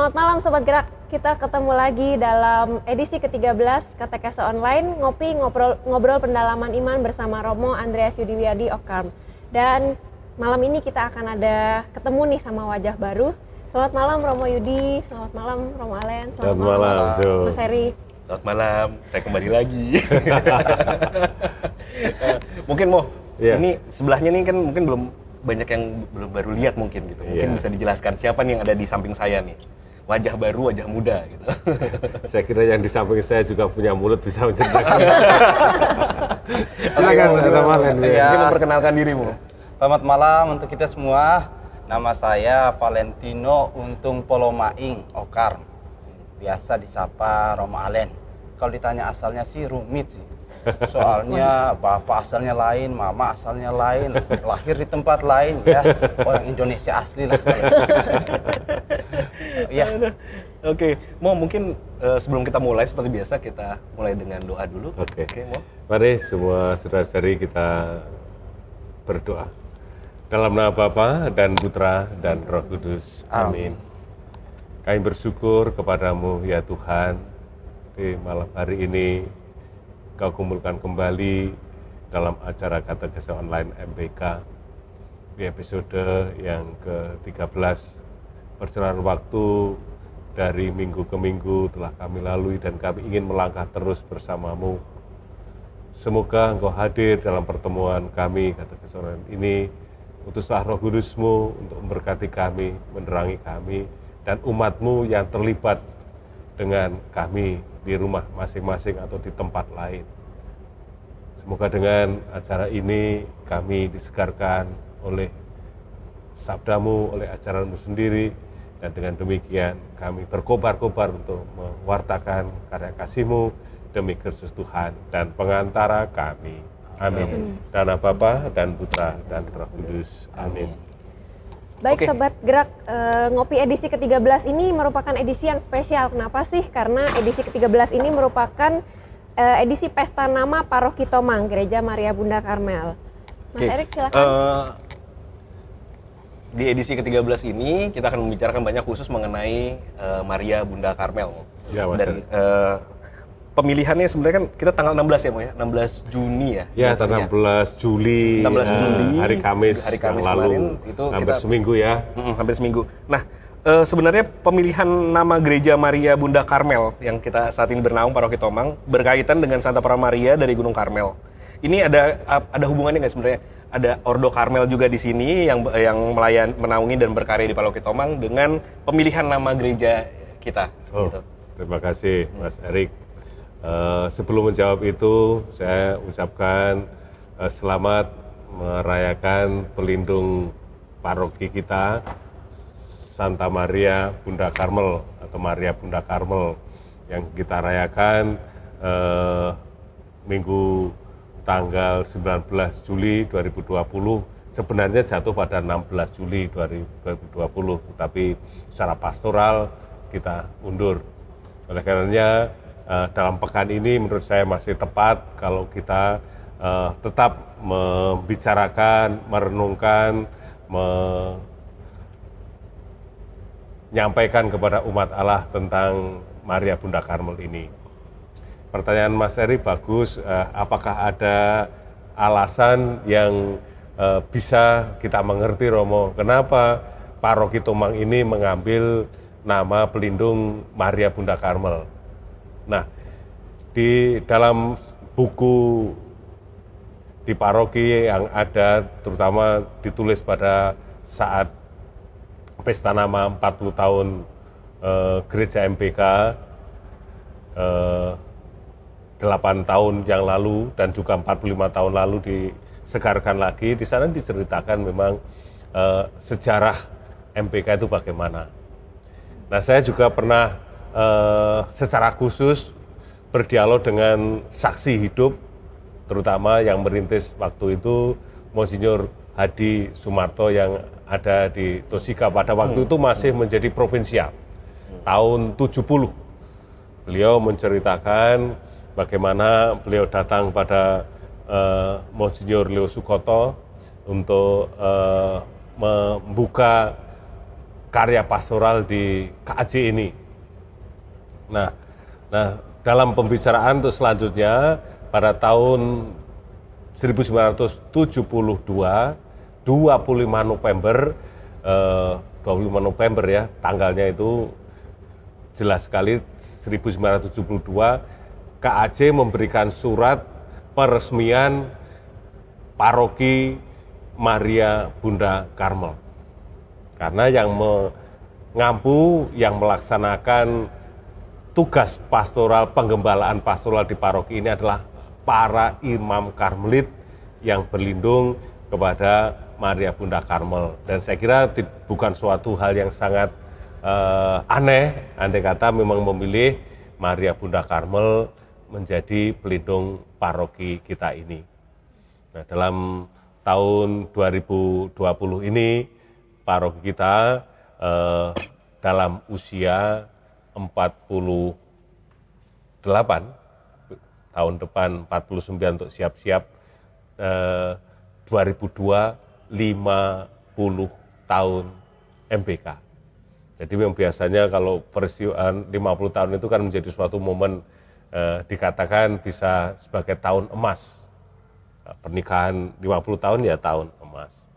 Selamat malam Sobat Gerak, kita ketemu lagi dalam edisi ke-13 Katekese Online, ngopi ngobrol pendalaman iman bersama Romo Andreas Yudiwiyadi Okarm. Dan malam ini kita akan ada ketemu nih sama wajah baru. Selamat malam Romo Yudi, selamat malam Romo Alen, selamat malam Mas Heri. Selamat malam, saya kembali lagi. Mungkin ini sebelahnya nih kan mungkin belum banyak yang belum baru lihat mungkin gitu. Mungkin bisa dijelaskan siapa nih yang ada di samping saya nih. Wajah baru, wajah muda gitu. Saya kira yang di samping saya juga punya mulut bisa menceritakan. Silakan Romo Alen. Mungkin memperkenalkan dirimu. Selamat malam untuk kita semua. Nama saya Valentino Untung Polomaing Okarm. Biasa disapa Romo Alen. Kalau ditanya asalnya sih rumit sih. Soalnya bapak asalnya lain, mama asalnya lain, lahir di tempat lain ya. Orang Indonesia asli lah. Iya. Oke, mungkin sebelum kita mulai seperti biasa kita mulai dengan doa dulu. Oke, mari semua saudara-saudari kita berdoa. Dalam nama Bapa dan Putra dan Roh Kudus. Amin. Kami bersyukur kepadamu ya Tuhan, di malam hari ini Kau kumpulkan kembali dalam acara Katekese Online MBK di episode yang ke-13. Perjalanan waktu dari minggu ke minggu telah kami lalui dan kami ingin melangkah terus bersamamu. Semoga Engkau hadir dalam pertemuan kami Katekese Online ini. Utuslah Roh Kudus-Mu untuk memberkati kami, menerangi kami, dan umat-Mu yang terlibat dengan kami di rumah masing-masing atau di tempat lain. Semoga dengan acara ini kami disegarkan oleh sabdamu, oleh ajaranmu sendiri, dan dengan demikian kami berkobar-kobar untuk mewartakan karya kasih-Mu demi Kristus Tuhan dan pengantara kami. Amin. Dalam Bapa dan Putra dan Roh Kudus. Amin. Baik Sobat Gerak, ngopi edisi ke-13 ini merupakan edisi yang spesial. Kenapa sih? Karena edisi ke-13 ini merupakan edisi Pesta Nama Paroki Tomang, Gereja Maria Bunda Karmel. Mas Erik silakan. Di edisi ke-13 ini kita akan membicarakan banyak khusus mengenai Maria Bunda Karmel. Ya, Mas. Dan pemilihannya sebenarnya kan kita tanggal 16 ya, Mo ya? 16 Juni ya? Ya, tanggal 16 Juli. 16 Juli. Hari Kamis yang lalu. Kemarin, itu hampir seminggu ya. Hampir seminggu. Nah, sebenarnya pemilihan nama Gereja Maria Bunda Karmel yang kita saat ini bernaung Paroki Tomang berkaitan dengan Santa Pramaria dari Gunung Karmel. Ini ada hubungannya nggak sebenarnya? Ada Ordo Karmel juga di sini yang menaungi dan berkarya di Paroki Tomang dengan pemilihan nama gereja kita. Gitu. Terima kasih Mas Erik. Sebelum menjawab itu, saya ucapkan selamat merayakan pelindung paroki kita, Santa Maria Bunda Karmel atau Maria Bunda Karmel yang kita rayakan minggu tanggal 19 Juli 2020. Sebenarnya jatuh pada 16 Juli 2020, tetapi secara pastoral kita undur. Oleh karenanya dalam pekan ini menurut saya masih tepat kalau kita tetap membicarakan, merenungkan, menyampaikan kepada umat Allah tentang Maria Bunda Karmel ini. Pertanyaan Mas Eri bagus, apakah ada alasan yang bisa kita mengerti Romo, kenapa Paroki Tomang ini mengambil nama pelindung Maria Bunda Karmel? Nah, di dalam buku di paroki yang ada, terutama ditulis pada saat pesta nama 40 tahun gereja MBK 8 tahun yang lalu dan juga 45 tahun lalu disegarkan lagi. Di sana diceritakan memang sejarah MBK itu bagaimana. Nah, saya juga pernah secara khusus berdialog dengan saksi hidup, terutama yang merintis waktu itu Monsinyur Hadi Sumarto yang ada di Tosika pada waktu itu masih menjadi provinsial, tahun 70. Beliau menceritakan bagaimana beliau datang pada Monsinyur Leo Sukoto untuk membuka karya pastoral di KAJ ini. Nah, dalam pembicaraan untuk selanjutnya pada tahun 1972, 25 November ya, tanggalnya itu jelas sekali 1972, KAJ memberikan surat peresmian Paroki Maria Bunda Karmel. Karena yang mengampu, yang melaksanakan tugas pastoral, penggembalaan pastoral di paroki ini adalah para imam Karmelit yang berlindung kepada Maria Bunda Karmel. Dan saya kira bukan suatu hal yang sangat aneh, andai kata memang memilih Maria Bunda Karmel menjadi pelindung paroki kita ini. Nah, dalam tahun 2020 ini, paroki kita dalam usia 48, tahun depan 49 untuk siap-siap, 2002 50 tahun MBK. Jadi memang biasanya kalau peristiwa 50 tahun itu kan menjadi suatu momen dikatakan bisa sebagai tahun emas. Pernikahan 50 tahun ya tahun emas.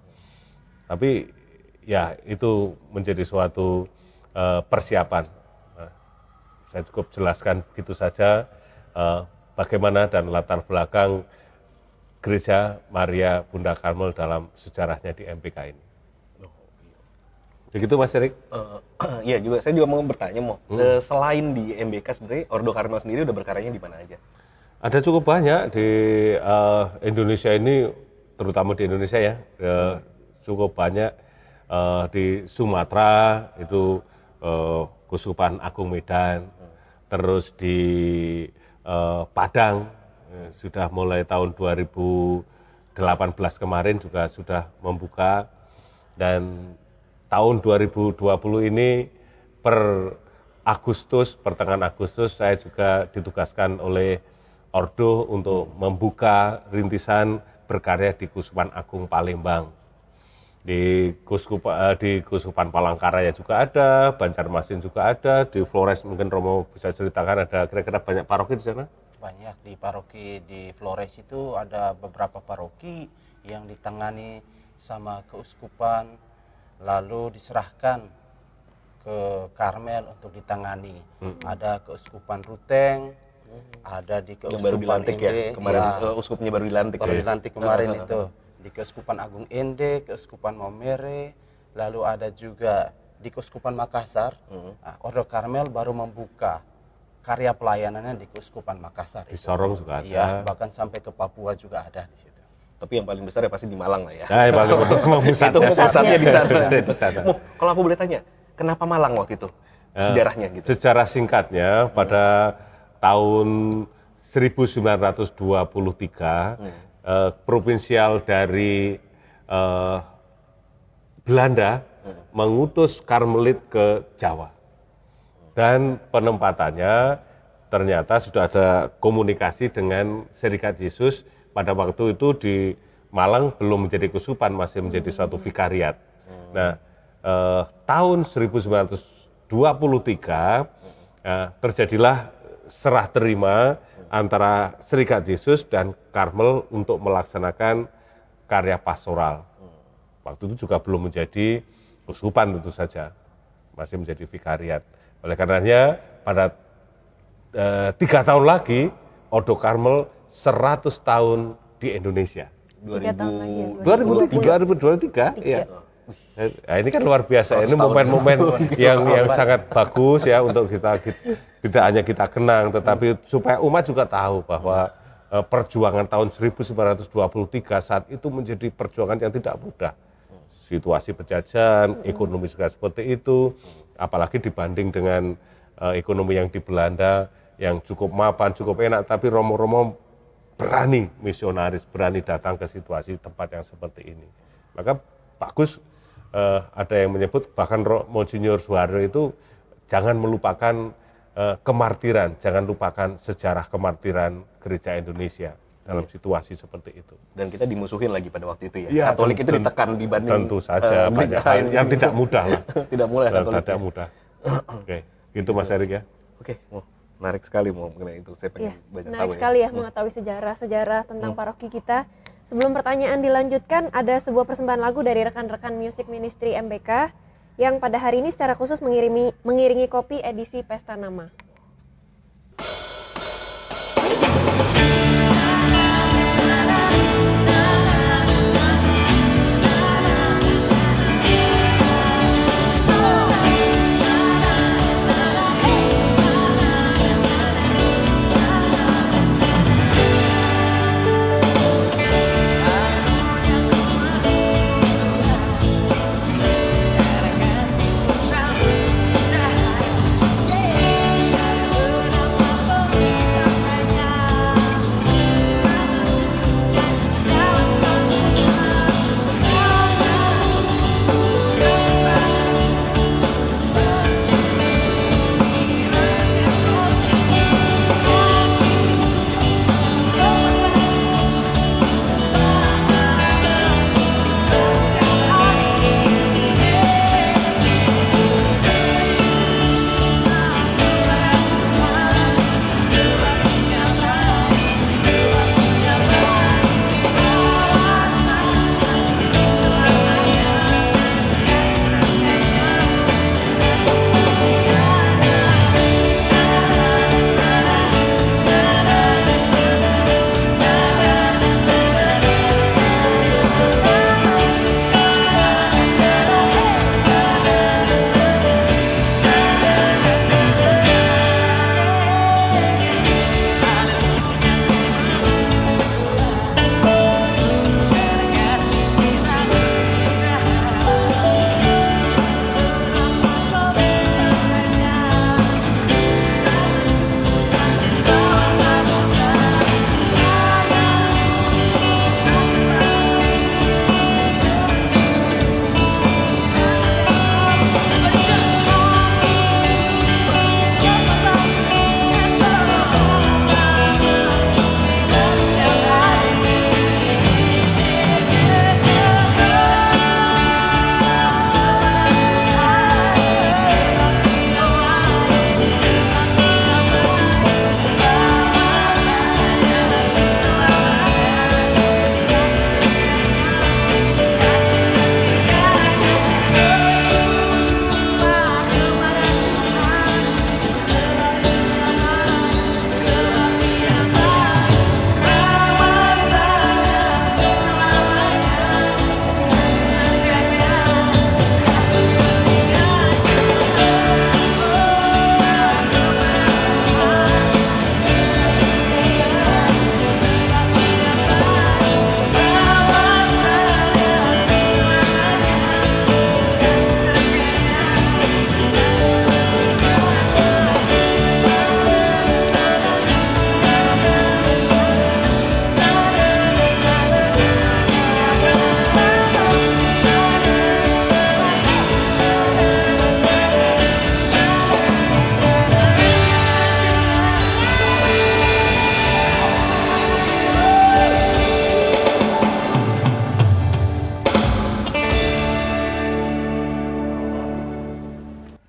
Tapi ya itu menjadi suatu persiapan. Saya cukup jelaskan begitu saja bagaimana dan latar belakang Gereja Maria Bunda Karmel dalam sejarahnya di MBK ini. Begitu Mas Erik? Iya juga, saya juga mau bertanya selain di MBK sebenarnya Ordo Karmel sendiri udah berkaryanya di mana aja? Ada cukup banyak di Indonesia ini, terutama di Indonesia ya, cukup banyak di Sumatera itu Keuskupan Agung Medan, terus di Padang sudah mulai tahun 2018 kemarin juga sudah membuka, dan tahun 2020 ini per Agustus, pertengahan Agustus saya juga ditugaskan oleh Ordo untuk membuka rintisan berkarya di Keuskupan Agung Palembang. Di Keuskupan Palangkaraya juga ada, Banjarmasin juga ada, di Flores mungkin Romo bisa ceritakan ada kira-kira banyak paroki di sana? Banyak di paroki di Flores itu ada beberapa paroki yang ditangani sama keuskupan, lalu diserahkan ke Karmel untuk ditangani. Ada Keuskupan Ruteng, ada di Keuskupan yang baru dilantik Ende, ya kemarin, uskupnya baru dilantik. Baru dilantik kemarin itu. Di Keuskupan Agung Ende, Keuskupan Maumere, lalu ada juga di Keuskupan Makassar. Nah, Ordo Karmel baru membuka karya pelayanannya di Keuskupan Makassar. Di Sorong juga ada. Iya, bahkan sampai ke Papua juga ada di situ. Tapi yang paling besar ya pasti di Malang lah ya. Nah, yang paling betul Itu pusatnya di sana. Di sana. Kalau aku boleh tanya, kenapa Malang waktu itu? Sejarahnya gitu. Secara singkatnya pada tahun 1923 provinsial dari Belanda mengutus Karmelit ke Jawa, dan penempatannya ternyata sudah ada komunikasi dengan Serikat Yesus. Pada waktu itu di Malang belum menjadi keuskupan, masih menjadi suatu vikariat. Nah, tahun 1923 terjadilah serah terima antara Serikat Yesus dan Karmel untuk melaksanakan karya pastoral. Waktu itu juga belum menjadi keuskupan tentu saja, masih menjadi vikariat. Oleh karenanya pada 3 tahun lagi Ordo Karmel 100 tahun di Indonesia. 2023 ya. Nah, ini kan luar biasa. Ini momen-momen yang sangat bagus ya untuk kita tidak hanya kita kenang, tetapi supaya umat juga tahu bahwa perjuangan tahun 1923 saat itu menjadi perjuangan yang tidak mudah. Situasi penjajahan, ekonomi juga seperti itu, apalagi dibanding dengan ekonomi yang di Belanda yang cukup mapan, cukup enak, tapi romo-romo berani misionaris, berani datang ke situasi tempat yang seperti ini. Maka bagus, ada yang menyebut, bahkan Monsinyur Soeharto itu jangan melupakan kemartiran, jangan lupakan sejarah kemartiran gereja Indonesia. dalam situasi seperti itu. Dan kita dimusuhin lagi pada waktu itu ya. Ya, Katolik itu ditekan dibanding tentu saja banyak hal yang tidak mudah lah. Tidak mudah Katolik. Tidak mudah. Oke, gitu Mas Erik ya. Oke, menarik sekali mengenai itu. Saya pengen Iya, banyak menarik tahu sekali ya mengetahui sejarah tentang paroki kita. Sebelum pertanyaan dilanjutkan, ada sebuah persembahan lagu dari rekan-rekan Music Ministry MBK yang pada hari ini secara khusus mengiringi kopi edisi Pesta Nama.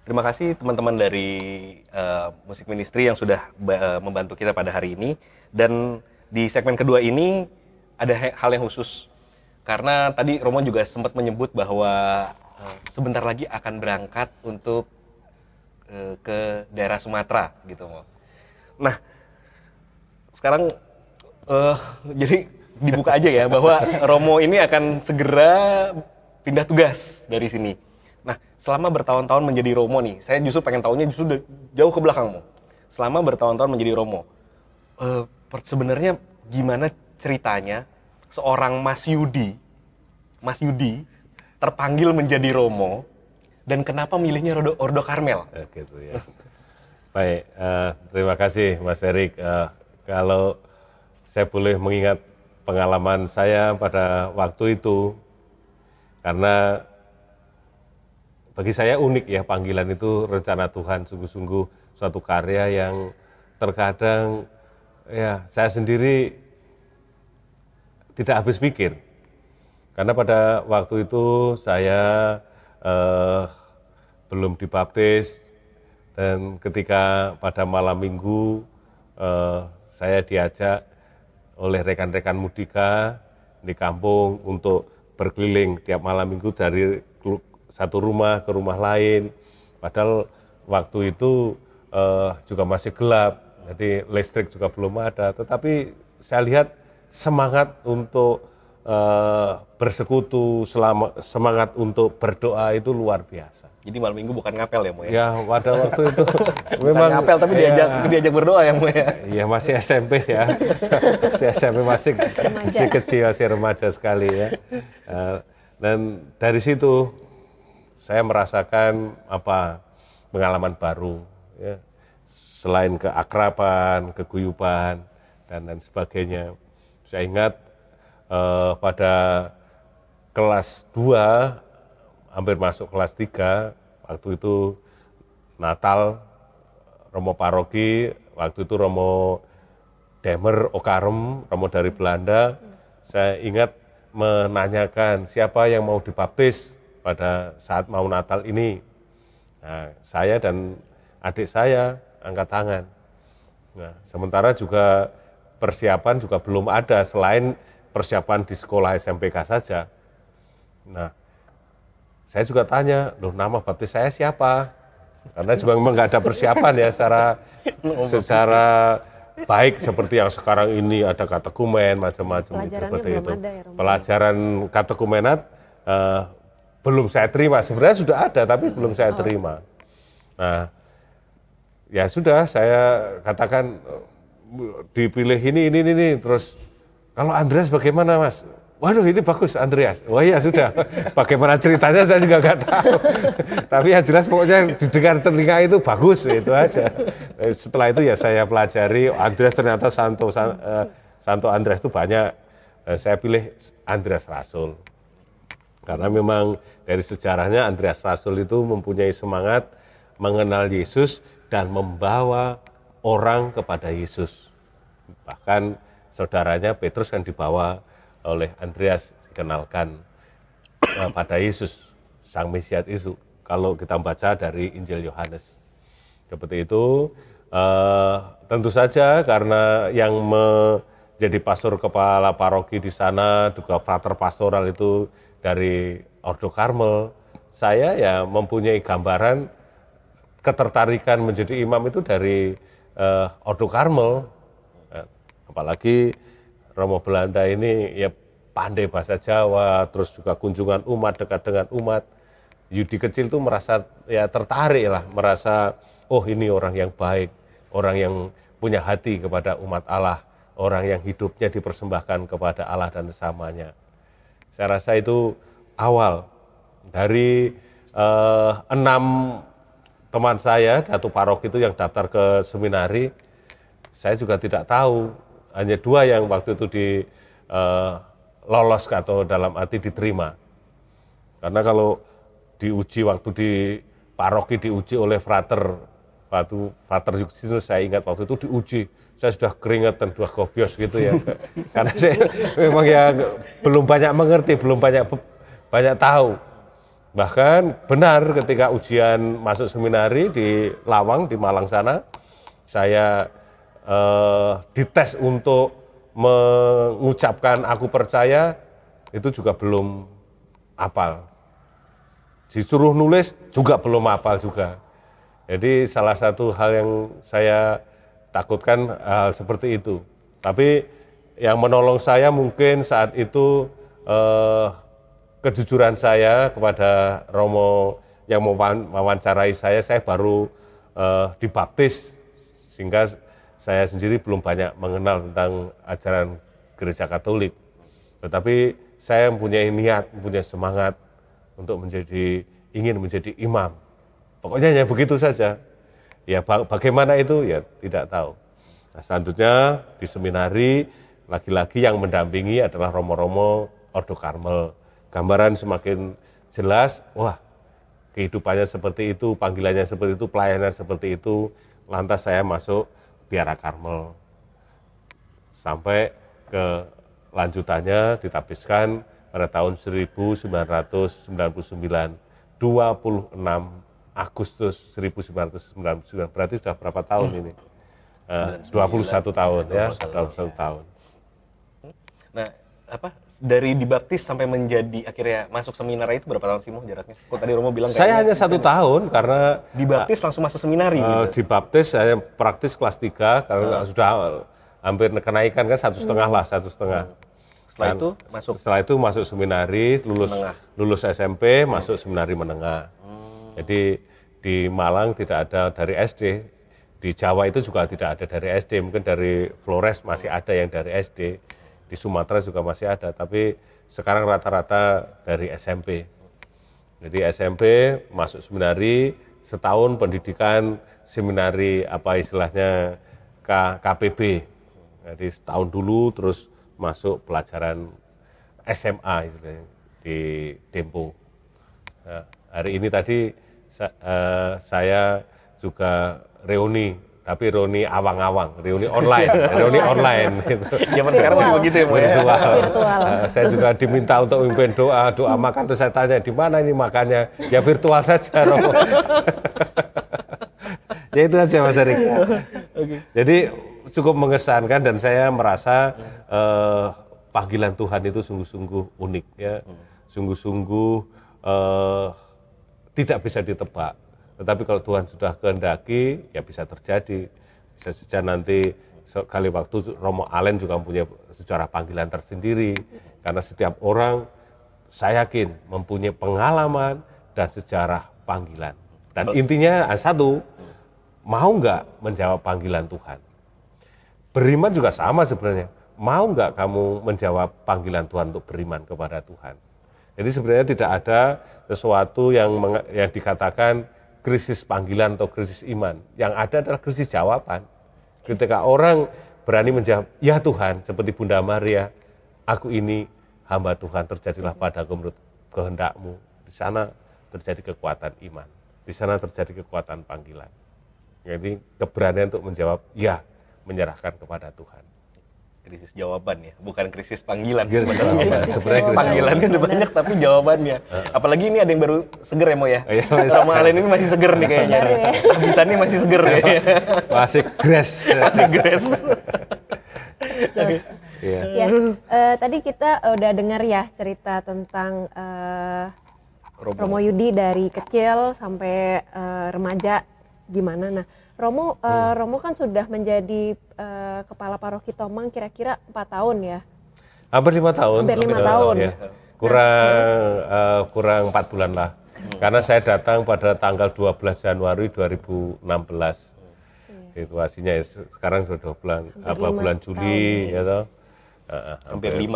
Terima kasih teman-teman dari Music Ministry yang sudah membantu kita pada hari ini. Dan di segmen kedua ini ada hal yang khusus. Karena tadi Romo juga sempat menyebut bahwa sebentar lagi akan berangkat untuk ke daerah Sumatera gitu. Nah, sekarang jadi dibuka aja ya bahwa Romo ini akan segera pindah tugas dari sini. Nah, selama bertahun-tahun menjadi Romo nih, saya justru pengen tahunya justru jauh ke belakangmu. Selama bertahun-tahun menjadi Romo, sebenarnya gimana ceritanya seorang Mas Yudi terpanggil menjadi Romo dan kenapa milihnya Ordo Karmel? Gitu ya. Baik, terima kasih Mas Erik. Kalau saya boleh mengingat pengalaman saya pada waktu itu, karena bagi saya unik ya, panggilan itu rencana Tuhan, sungguh-sungguh suatu karya yang terkadang ya saya sendiri tidak habis pikir. Karena pada waktu itu saya belum dibaptis, dan ketika pada malam minggu saya diajak oleh rekan-rekan Mudika di kampung untuk berkeliling tiap malam minggu dari satu rumah ke rumah lain. Padahal waktu itu juga masih gelap, jadi listrik juga belum ada. Tetapi saya lihat semangat untuk bersekutu, semangat untuk berdoa itu luar biasa. Jadi malam minggu bukan ngapel ya, Mo ya? Ya, pada waktu itu Bukan ngapel tapi diajak berdoa ya, Mo ya? Iya, masih SMP ya. Masih SMP, masih kecil, masih remaja sekali ya. Dan dari situ saya merasakan pengalaman baru ya. Selain keakraban, keguyuban dan lain sebagainya. Saya ingat pada kelas 2 hampir masuk kelas 3, waktu itu Natal, Romo Paroki, waktu itu Romo Demer Okarem, Romo dari Belanda. Saya ingat menanyakan siapa yang mau dibaptis pada saat mau Natal ini. Nah, saya dan adik saya angkat tangan. Nah, sementara juga persiapan juga belum ada selain persiapan di sekolah SMPK saja. Nah, saya juga tanya, loh nama baptis saya siapa? Karena juga memang nggak ada persiapan ya secara baik seperti yang sekarang ini ada katekumen macam-macam seperti itu. Ya, pelajaran katekumenat belum saya terima. Sebenarnya sudah ada tapi belum saya terima. Nah, ya sudah saya katakan dipilih ini terus. Kalau Andreas bagaimana, Mas? Waduh, ini bagus Andreas. Wah iya sudah. Bagaimana ceritanya saya juga nggak tahu. Tapi yang jelas pokoknya didengar telinga itu bagus, itu aja. Setelah itu ya saya pelajari Andreas ternyata Santo Andreas itu banyak. Saya pilih Andreas Rasul. Karena memang dari sejarahnya Andreas Rasul itu mempunyai semangat mengenal Yesus dan membawa orang kepada Yesus. Bahkan saudaranya Petrus kan dibawa oleh Andreas, dikenalkan pada Yesus, Sang Mesias itu. Kalau kita baca dari Injil Yohanes. Seperti itu, tentu saja karena yang menjadi pastor kepala paroki di sana, juga frater pastoral itu dari Ordo Karmel, saya ya mempunyai gambaran ketertarikan menjadi imam itu dari Ordo Karmel. Apalagi Romo Belanda ini ya pandai bahasa Jawa, terus juga kunjungan umat, dekat dengan umat. Yudi kecil tuh merasa ya tertarik lah, merasa oh ini orang yang baik, orang yang punya hati kepada umat Allah, orang yang hidupnya dipersembahkan kepada Allah dan sesamanya. Saya rasa itu awal dari 6 teman saya, satu paroki itu yang daftar ke seminari, saya juga tidak tahu. Hanya 2 yang waktu itu lolos atau dalam arti diterima. Karena kalau diuji waktu di paroki diuji oleh frater Justinus, saya ingat waktu itu diuji, saya sudah keringetan, sudah gobios gitu ya. Karena saya memang ya belum banyak mengerti, belum banyak tahu. Bahkan benar ketika ujian masuk seminari di Lawang, di Malang sana, saya dites untuk mengucapkan aku percaya, itu juga belum hafal. Disuruh nulis juga belum hafal juga. Jadi salah satu hal yang saya takutkan hal seperti itu. Tapi yang menolong saya mungkin saat itu kejujuran saya kepada Romo yang mewawancarai saya baru dibaptis, sehingga saya sendiri belum banyak mengenal tentang ajaran Gereja Katolik. Tetapi saya mempunyai niat, mempunyai semangat untuk ingin menjadi imam. Pokoknya ya begitu saja. Ya bagaimana itu ya tidak tahu. Nah, selanjutnya di seminari lagi-lagi yang mendampingi adalah romo-romo Ordo Karmel. Gambaran semakin jelas, wah kehidupannya seperti itu, panggilannya seperti itu, pelayanan seperti itu. Lantas saya masuk Biara Karmel sampai ke lanjutannya ditapiskan pada tahun 1999, 26 Agustus 1999, berarti sudah berapa tahun ini? 21 tahun ya, 21 tahun. Nah, dari dibaptis sampai menjadi akhirnya masuk seminari itu berapa tahun sih Mo jaraknya? Kok tadi Romo bilang Saya hanya 1 tahun karena dibaptis langsung masuk seminari gitu. dibaptis saya praktis kelas 3 karena sudah hampir kenaikan kan 1,5 lah, 1,5. Setelah itu masuk. Setelah itu masuk seminari, lulus SMP, masuk seminari menengah. Jadi di Malang tidak ada dari SD, di Jawa itu juga tidak ada dari SD, mungkin dari Flores masih ada yang dari SD, di Sumatera juga masih ada, tapi sekarang rata-rata dari SMP. Jadi SMP masuk seminari, setahun pendidikan seminari apa istilahnya KPB. Jadi setahun dulu terus masuk pelajaran SMA istilahnya di Dempo. Nah, hari ini tadi saya juga reuni, tapi reuni awang-awang, reuni online, gitu. Zaman sekarang masih begitu ya, Mo ya. Virtual. Saya juga diminta untuk memimpin doa makan, terus saya tanya di mana ini makannya, ya virtual saja, Romo. Ya itu aja Mas Erik. Jadi cukup mengesankan dan saya merasa panggilan Tuhan itu sungguh-sungguh unik ya, sungguh-sungguh tidak bisa ditebak. Tetapi kalau Tuhan sudah kehendaki, ya bisa terjadi. Bisa saja nanti sekali waktu Romo Allen juga mempunyai sejarah panggilan tersendiri. Karena setiap orang, saya yakin, mempunyai pengalaman dan sejarah panggilan. Dan intinya satu, mau nggak menjawab panggilan Tuhan? Beriman juga sama sebenarnya. Mau nggak kamu menjawab panggilan Tuhan untuk beriman kepada Tuhan? Jadi sebenarnya tidak ada sesuatu yang dikatakan krisis panggilan atau krisis iman. Yang ada adalah krisis jawaban. Ketika orang berani menjawab, ya Tuhan, seperti Bunda Maria, aku ini hamba Tuhan, terjadilah padaku menurut kehendak-Mu. Di sana terjadi kekuatan iman. Di sana terjadi kekuatan panggilan. Jadi keberanian untuk menjawab, ya, menyerahkan kepada Tuhan. Krisis jawaban ya, bukan krisis panggilan Sebenarnya krisis panggilannya udah banyak tapi jawabannya. Apalagi ini ada yang baru seger ya Mo ya. Sama Allen ini masih seger nih kayaknya. Baru ya. Habisannya masih seger ya. Masih grace. Masih gres. Iya. Ya, tadi kita udah dengar ya cerita tentang Romo Yudi dari kecil sampai remaja gimana. Nah, Romo kan sudah menjadi kepala paroki Tomang kira-kira 4 tahun ya. Hampir 5 tahun. Hampir 5 tahun. Ya. Kurang 4 bulan lah. Karena saya datang pada tanggal 12 Januari 2016. Situasinya ya, sekarang sudah 2 bulan, bulan Juli ya toh. Hampir 5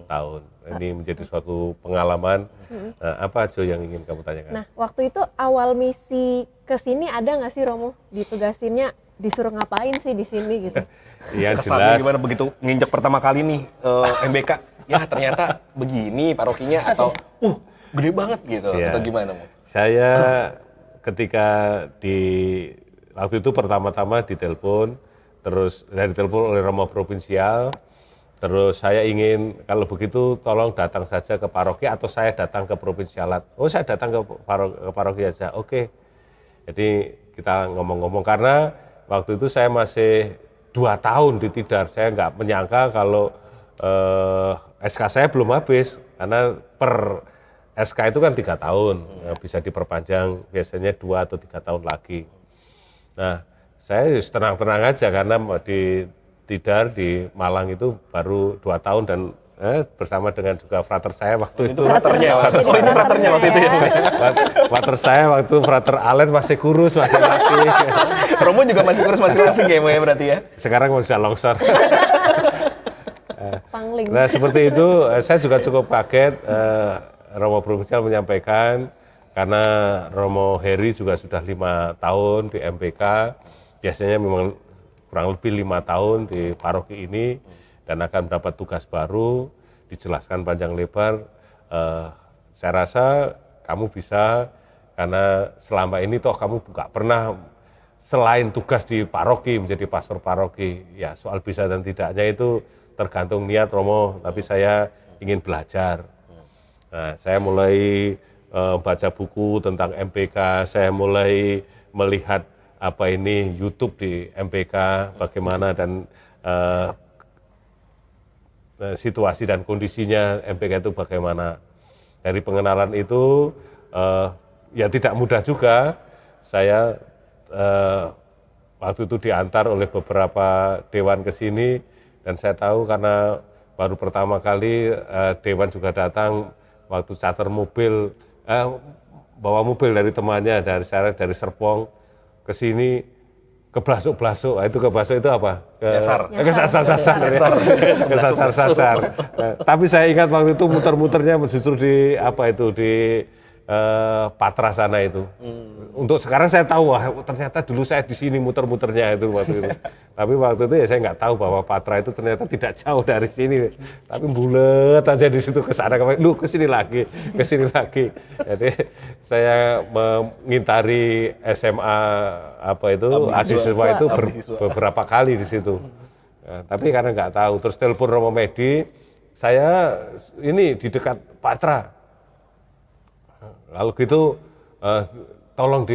tahun. Ini menjadi suatu pengalaman. Apa Jo yang ingin kamu tanyakan? Nah, waktu itu awal misi ke sini ada nggak sih Romo? Ditugasinnya disuruh ngapain sih di sini gitu? Yang Kesannya jelas. gimana begitu nginjek pertama kali nih MBK? Ya ternyata begini parokinya atau gede banget gitu Ya. atau gimana Mo? Saya ketika waktu itu pertama-tama ditelepon, terus ditelepon oleh Romo Provinsial. Terus saya ingin, kalau begitu tolong datang saja ke paroki atau saya datang ke provinsialat. Oh, saya datang ke paroki saja. Oke. Jadi kita ngomong-ngomong karena waktu itu saya masih 2 tahun di Tidar. Saya nggak menyangka kalau SK saya belum habis karena per SK itu kan 3 tahun, bisa diperpanjang biasanya 2 atau 3 tahun lagi. Nah, saya tenang-tenang aja karena di Tidar di Malang itu baru 2 tahun dan bersama dengan juga frater saya waktu itu. Fraternya, ini fraternya waktu itu ya. Frater saya waktu frater Allen masih kurus, masih. Romo juga masih kurus, masih langsing ya Mo ya berarti ya. Sekarang sudah longsor. Pangling. Nah seperti itu, saya juga cukup kaget. Romo Provinsial menyampaikan karena Romo Heri juga sudah 5 tahun di MPK, biasanya memang kurang lebih 5 tahun di paroki ini dan akan mendapat tugas baru, dijelaskan panjang lebar. Saya rasa kamu bisa karena selama ini toh kamu nggak pernah selain tugas di paroki menjadi pastor paroki. Ya soal bisa dan tidaknya itu tergantung niat Romo, tapi saya ingin belajar. Nah, saya mulai baca buku tentang MPK, saya mulai melihat YouTube di MPK, bagaimana dan situasi dan kondisinya MPK itu bagaimana. Dari pengenalan itu ya tidak mudah juga. Saya waktu itu diantar oleh beberapa dewan ke sini dan saya tahu karena baru pertama kali dewan juga datang waktu charter mobil, bawa mobil dari temannya dari Serpong ke sini keblasuk-blasuk. Itu keblasuk itu apa? Kesasar-sasar. Tapi saya ingat waktu itu muter-muternya justru di Patra sana itu. Untuk sekarang saya tahu, ternyata dulu saya di sini muter-muternya itu waktu itu. Tapi waktu itu ya saya nggak tahu bahwa Patra itu ternyata tidak jauh dari sini. Tapi bulet aja di situ ke sana ke sini lagi. Jadi saya mengintari SMA Abdisiswa itu beberapa kali di situ. Nah, tapi karena nggak tahu, terus telepon Romo Medi, saya ini di dekat Patra. Lalu gitu tolong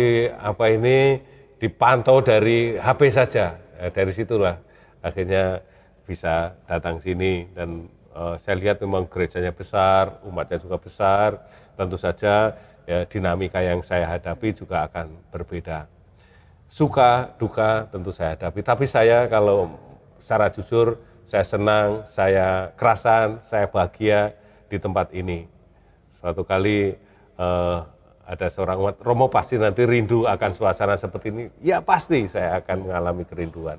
dipantau dari HP saja. Dari situlah akhirnya bisa datang sini dan saya lihat memang gerejanya besar, umatnya juga besar. Tentu saja ya, dinamika yang saya hadapi juga akan berbeda. Suka, duka tentu saya hadapi. Tapi saya kalau secara jujur, saya senang, saya kerasan, saya bahagia di tempat ini. Suatu kali ada seorang umat, Romo pasti nanti rindu akan suasana seperti ini. Ya pasti saya akan mengalami kerinduan.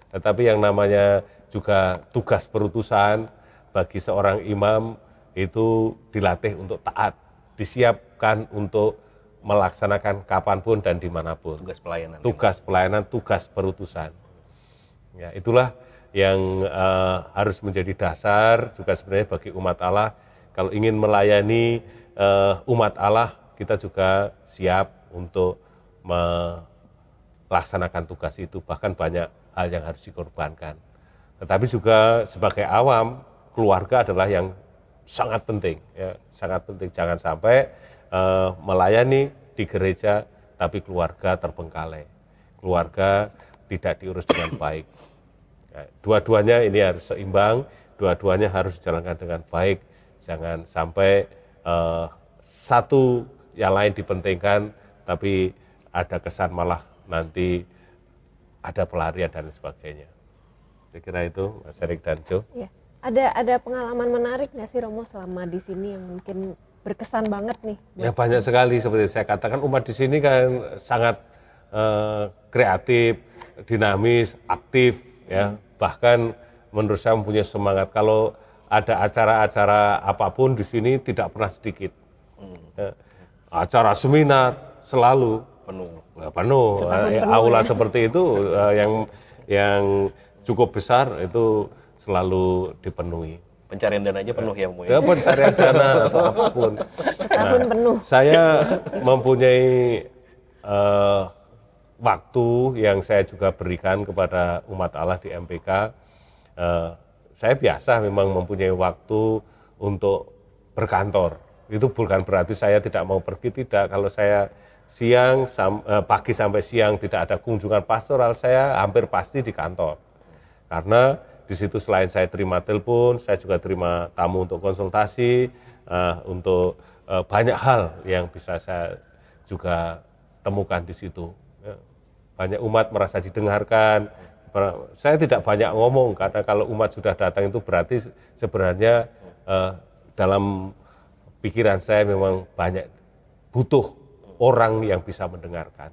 Tetapi yang namanya juga tugas perutusan bagi seorang imam itu dilatih untuk taat, disiapkan untuk melaksanakan kapanpun dan dimanapun. Tugas pelayanan, tugas perutusan. Ya, itulah yang harus menjadi dasar juga sebenarnya bagi umat Allah. Kalau ingin melayani umat Allah, kita juga siap untuk melaksanakan tugas itu. Bahkan banyak hal yang harus dikorbankan. Tetapi juga sebagai awam, keluarga adalah yang sangat penting. Ya, sangat penting. Jangan sampai melayani di gereja, tapi keluarga terbengkalai. Keluarga tidak diurus dengan baik. Ya, dua-duanya ini harus seimbang, dua-duanya harus dijalankan dengan baik. Jangan sampai satu yang lain dipentingkan, tapi ada kesan malah nanti ada pelarian dan sebagainya. Saya kira itu, Mas Erik dan Jo. Ya. Ada pengalaman menarik nggak sih Romo selama di sini yang mungkin berkesan banget nih? Ya banyak sekali, seperti saya katakan umat di sini kan sangat kreatif, dinamis, aktif, ya. Bahkan menurut saya mempunyai semangat. Kalau ada acara-acara apapun di sini tidak pernah sedikit. Ya. Acara seminar selalu penuh. Aula seperti itu yang cukup besar itu selalu dipenuhi. Pencarian dana aja penuh ya, ya pencarian dana atau apapun. Setahun penuh. Saya mempunyai waktu yang saya juga berikan kepada umat Allah di MPK. Saya biasa memang mempunyai waktu untuk berkantor. Itu bukan berarti saya tidak mau pergi, tidak. Kalau saya pagi sampai siang tidak ada kunjungan pastoral, saya hampir pasti di kantor. Karena di situ selain saya terima telepon, saya juga terima tamu untuk konsultasi, untuk banyak hal yang bisa saya juga temukan di situ. Banyak umat merasa didengarkan. Saya tidak banyak ngomong, karena kalau umat sudah datang itu berarti sebenarnya dalam pikiran saya memang banyak butuh orang yang bisa mendengarkan.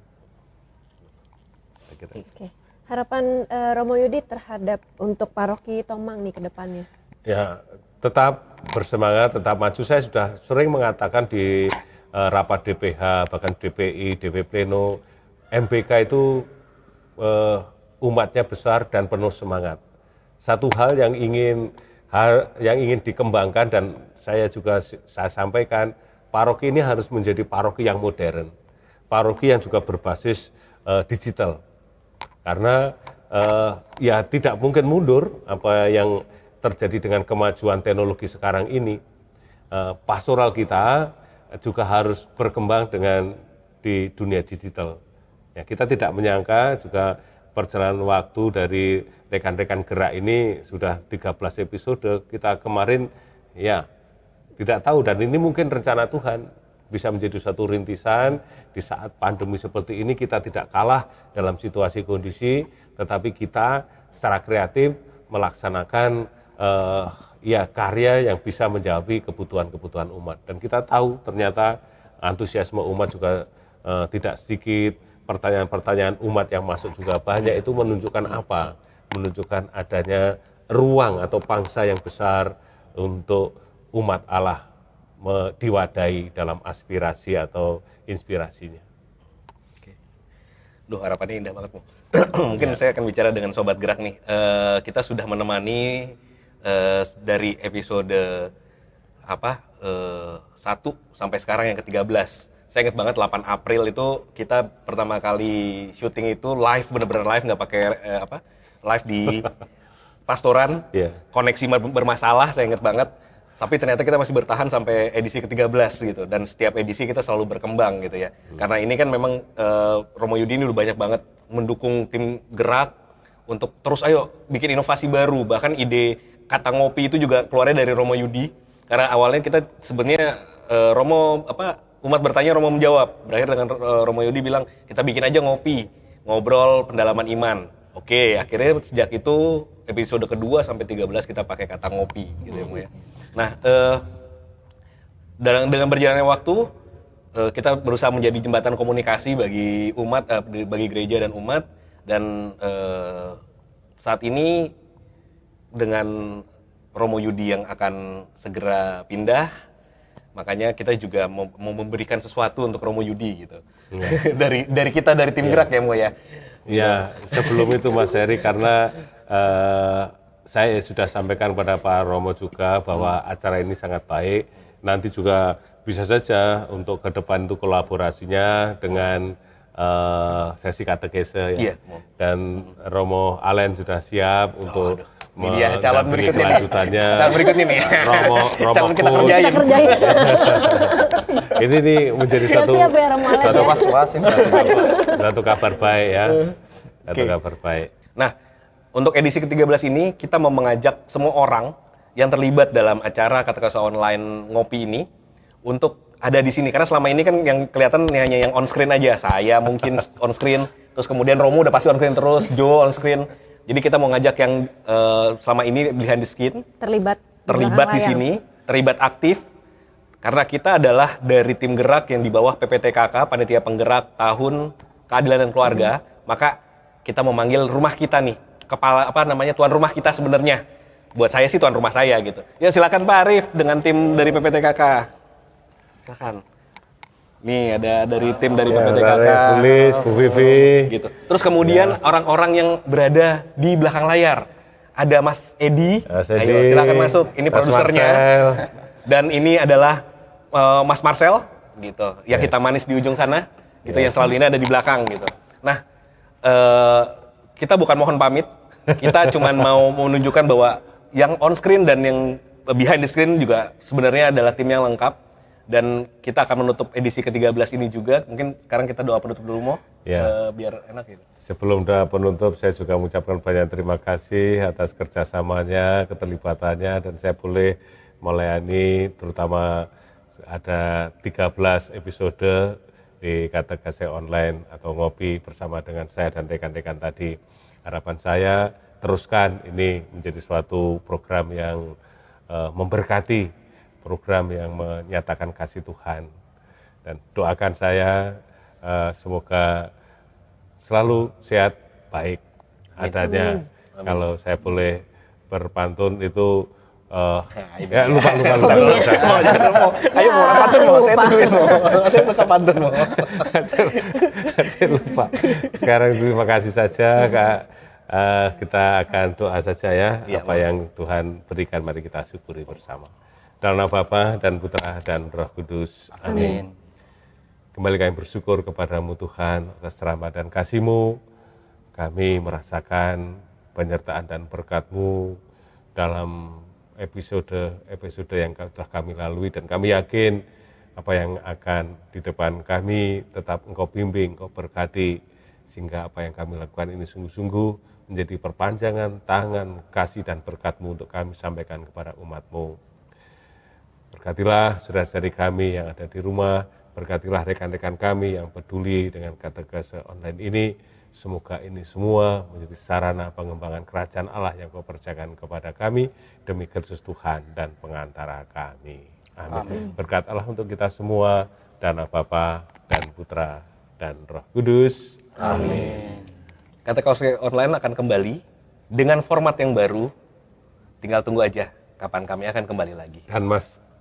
Oke. Harapan Romo Yudi terhadap untuk paroki Tomang nih ke depannya? Ya, tetap bersemangat, tetap maju. Saya sudah sering mengatakan di rapat DPH, bahkan DPI, DP Pleno, MPK itu umatnya besar dan penuh semangat. Satu hal yang ingin dikembangkan dan saya sampaikan, paroki ini harus menjadi paroki yang modern, paroki yang juga berbasis digital. Karena ya tidak mungkin mundur apa yang terjadi dengan kemajuan teknologi sekarang ini, pastoral kita juga harus berkembang dengan di dunia digital. Ya, kita tidak menyangka juga perjalanan waktu dari rekan-rekan gerak ini sudah 13 episode. Kita kemarin ya tidak tahu, dan ini mungkin rencana Tuhan bisa menjadi satu rintisan di saat pandemi seperti ini. Kita tidak kalah dalam situasi kondisi, tetapi kita secara kreatif melaksanakan karya yang bisa menjawab kebutuhan-kebutuhan umat. Dan kita tahu ternyata antusiasme umat juga tidak sedikit, pertanyaan-pertanyaan umat yang masuk juga banyak. Itu menunjukkan apa? Menunjukkan adanya ruang atau pangsa yang besar untuk umat Allah diwadahi dalam aspirasi atau inspirasinya. Duh, harapannya indah banget, Mo. Mungkin saya akan bicara dengan Sobat Gerak nih. Kita sudah menemani dari episode 1 sampai sekarang yang ke-13. Saya ingat banget 8 April itu kita pertama kali syuting itu live, bener-bener live, nggak pakai live di Pastoran. Koneksi bermasalah, saya ingat banget. Tapi ternyata kita masih bertahan sampai edisi ke-13 gitu, dan setiap edisi kita selalu berkembang gitu ya. Karena ini kan memang Romo Yudi ini udah banyak banget mendukung tim gerak untuk terus ayo bikin inovasi baru. Bahkan ide kata ngopi itu juga keluarnya dari Romo Yudi. Karena awalnya kita sebenarnya umat bertanya, Romo menjawab. Berakhir dengan Romo Yudi bilang, kita bikin aja ngopi, ngobrol pendalaman iman. Oke, akhirnya sejak itu episode kedua sampai 13 kita pakai kata ngopi gitu ya, Mo ya. Nah, dengan berjalannya waktu, kita berusaha menjadi jembatan komunikasi bagi umat, bagi gereja dan umat. Dan saat ini dengan Romo Yudi yang akan segera pindah, makanya kita juga mau memberikan sesuatu untuk Romo Yudi gitu. dari kita, dari tim gerak ya, Mo ya. Ya, sebelum itu Mas Heri, karena saya sudah sampaikan kepada Pak Romo juga bahwa acara ini sangat baik. Nanti juga bisa saja untuk ke depan itu kolaborasinya dengan sesi katekese ya. Dan Romo Allen sudah siap untuk ini dia calon berikutnya kelanjutannya. Calon berikutnya nih. Romo calon kita Kus. kerjain. Ini nih menjadi satu kabar baik ya. Satu kabar baik. Nah, untuk edisi ke-13 ini kita mau mengajak semua orang yang terlibat dalam acara Katekese Online Ngopi ini untuk ada di sini. Karena selama ini kan yang kelihatan hanya yang on screen aja. Saya mungkin on screen, terus kemudian Romo udah pasti on screen terus, Joe on screen. Jadi kita mau ngajak yang selama ini behind the screen, terlibat di sini, terlibat aktif, karena kita adalah dari tim gerak yang di bawah PPTKK, Panitia Penggerak Tahun Keadilan dan Keluarga. Maka kita memanggil rumah kita nih, tuan rumah kita sebenarnya. Buat saya sih tuan rumah saya gitu. Ya silakan Pak Arif dengan tim dari PPTKK. Silakan. Nih ada dari tim dari PPTKK, Bu Vivi, gitu. Terus kemudian orang-orang yang berada di belakang layar, ada Mas Edi, ayo silakan masuk. Ini produsernya, dan ini adalah Mas Marcel, gitu. Yang hitam manis di ujung sana, gitu. Yang selalu ini ada di belakang, gitu. Nah, kita bukan mohon pamit, kita cuma mau menunjukkan bahwa yang on screen dan yang behind the screen juga sebenarnya adalah tim yang lengkap. Dan kita akan menutup edisi ke-13 ini juga. Mungkin sekarang kita doa penutup dulu, Mo, biar enak gitu. Sebelum doa penutup, saya juga mengucapkan banyak terima kasih atas kerjasamanya, keterlibatannya, dan saya boleh melayani terutama ada 13 episode di Katekese Online atau Ngopi bersama dengan saya dan rekan-rekan tadi. Harapan saya teruskan ini menjadi suatu program yang memberkati, program yang menyatakan kasih Tuhan. Dan doakan saya semoga selalu sehat, baik adanya. Kalau saya boleh berpantun itu lupa. Ayo mau pantun, Mo. Saya tungguin, Mo. Saya suka pantun, Mo. Saya lupa. Sekarang terima kasih saja, Kak. Kita akan doa saja ya. Apa yang Tuhan berikan, mari kita syukuri bersama. Dalam nama Bapa dan Putra dan Roh Kudus. Amin. Kembali kami bersyukur kepadamu Tuhan atas rahmat dan kasih-Mu. Kami merasakan penyertaan dan berkat-Mu dalam episode yang telah kami lalui, dan kami yakin apa yang akan di depan kami tetap Engkau bimbing, Engkau berkati, sehingga apa yang kami lakukan ini sungguh-sungguh menjadi perpanjangan tangan kasih dan berkat-Mu untuk kami sampaikan kepada umat-Mu. Berkatilah saudara-saudari kami yang ada di rumah, berkatilah rekan-rekan kami yang peduli dengan katekese online ini. Semoga ini semua menjadi sarana pengembangan kerajaan Allah yang Kau percayakan kepada kami demi Kristus Tuhan dan pengantara kami. Amin. Berkat Allah untuk kita semua, dan Bapa dan Putra dan Roh Kudus. Amin. Katekese online akan kembali dengan format yang baru. Tinggal tunggu aja kapan kami akan kembali lagi. Dan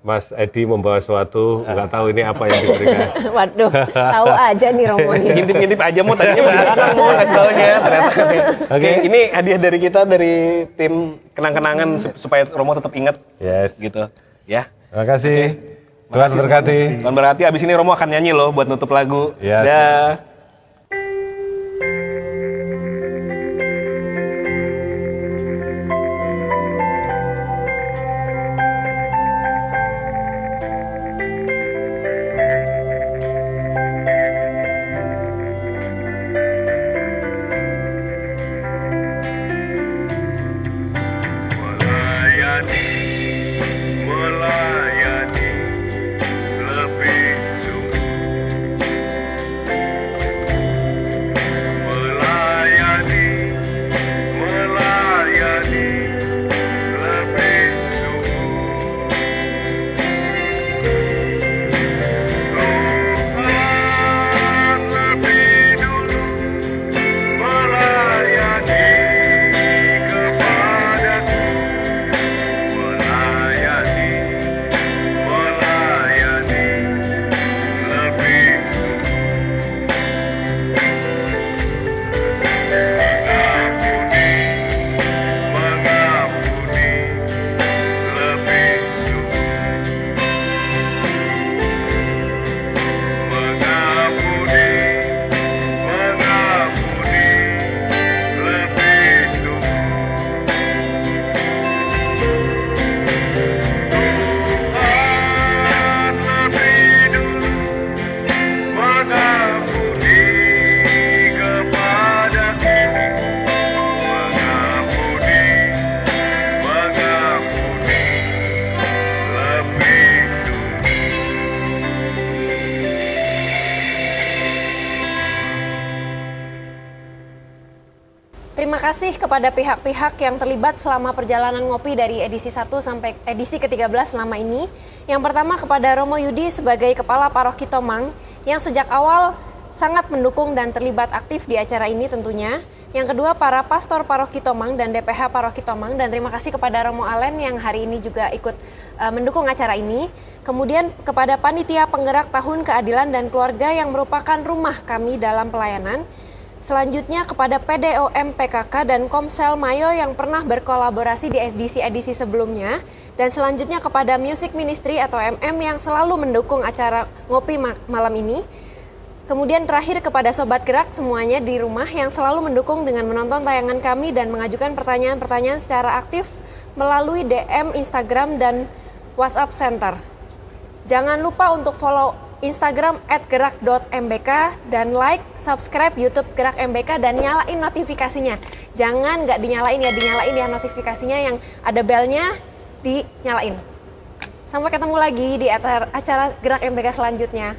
Mas Edi membawa suatu, nggak tahu ini apa yang diberikan. Waduh, tahu aja nih Romo nih. Ngintip-ngintip aja mau tadinya belakang mau kasih taunya ternyata. Oke, ini hadiah dari kita dari tim kenang-kenangan supaya Romo tetap ingat. Yes. Gitu. Ya. Terima kasih. Oke. Tuhan berkati. Tuhan berkati. Abis ini Romo akan nyanyi loh buat nutup lagu. Yes. Dah. Melayani lebih sungguh, melayani lebih sungguh. Tuhan lebih dulu melayani kepadaku. Melayani lebih mengampuni lebih mengampuni lebih Tuhan lebih dulu mengampuni kepadaku. Mengampuni lebih Terima kasih kepada pihak-pihak yang terlibat selama perjalanan ngopi dari edisi 1 sampai edisi ke-13 selama ini. Yang pertama kepada Romo Yudi sebagai Kepala Paroki Tomang yang sejak awal sangat mendukung dan terlibat aktif di acara ini tentunya. Yang kedua para Pastor Paroki Tomang dan DPH Paroki Tomang, dan terima kasih kepada Romo Alen yang hari ini juga ikut mendukung acara ini. Kemudian kepada Panitia Penggerak Tahun Keadilan dan Keluarga yang merupakan rumah kami dalam pelayanan. Selanjutnya kepada PDOM PKK dan Komsel Mayo yang pernah berkolaborasi di edisi-edisi sebelumnya. Dan selanjutnya kepada Music Ministry atau MM yang selalu mendukung acara ngopi malam ini. Kemudian terakhir kepada Sobat Gerak semuanya di rumah yang selalu mendukung dengan menonton tayangan kami dan mengajukan pertanyaan-pertanyaan secara aktif melalui DM, Instagram, dan WhatsApp Center. Jangan lupa untuk follow Instagram @gerak.mbk dan like, subscribe YouTube Gerak MBK dan nyalain notifikasinya. Jangan nggak dinyalain ya notifikasinya yang ada belnya dinyalain. Sampai ketemu lagi di acara Gerak MBK selanjutnya.